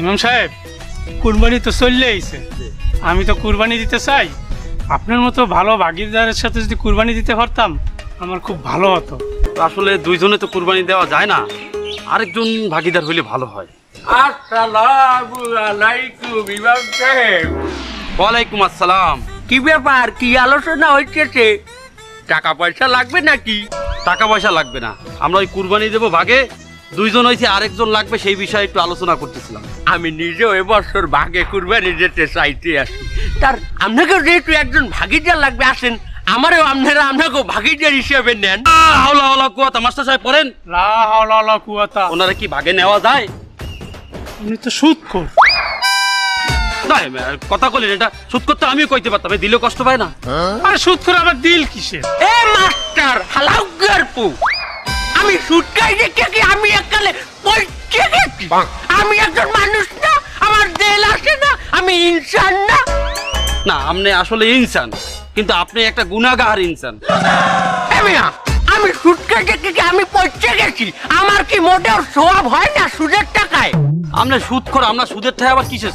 ইমাম সাহেব, কুরবানি তো চললে আইছে, আমি তো কুরবানি দিতে চাই। আপনার মতো ভালো ভাগিদারের সাথে যদি কুরবানি দিতে পারতাম আমার খুব ভালো হতো। আসলে দুইজনে তো কুরবানি দেওয়া যায় না, আরেকজন ভাগিদার হইলে ভালো হয়। আসসালামু আলাইকুম ইমাম সাহেব। ওয়ালাইকুম আসসালাম। কি ব্যাপার, কি আলোচনা হচ্ছে? টাকা পয়সা লাগবে নাকি? টাকা পয়সা লাগবে না, আমরা ওই কুরবানি দেবো ভাগে, দুইজন হয়েছে, আরেকজন লাগবে, সেই বিষয়ে একটু আলোচনা করতেছিলাম। আমি নিজেও এবছর ভাগে কুরবানি যেতে চাইতে আসি। তার আপনাকেও যেহেতু একজন ভাগিদার লাগবে, আসেন আমারও আপনাকেও ভাগিদার হিসেবে নেন। হাওলা হাওলা কুয়াতা মাস্টার সাহেব পড়েন। লা হাওলা ওয়ালা কুওয়াতা। ওনারা কি ভাগে নেওয়া যায়? উনি তো সুদখোর। না, কথা বলেন, এটা সুদ করতে আমিও কইতে পারতাম, এই দিলেও কষ্ট পায় না। আরে সুদখোর আবার দিল কিসের? এ মাস্টার হালাউগার পু, আমি সুদ খাই দেখে কি আমি এককালে পয়সা গেছি? আমি একজন মানুষ না, আমার দেল আসে না, আমি ইনসান না। না, আপনি আসলে ইনসান, কিন্তু আপনি একটা গুনাহগার ইনসান। এ মিয়া, আমি সুদ খাই দেখে কি আমি পয়সা গেছি? আমার কি মোটেও সওয়াব হয় না সুদের টাকায়? আমরা সুদ করে, আমরা সুদের ঠায় আবার কিসের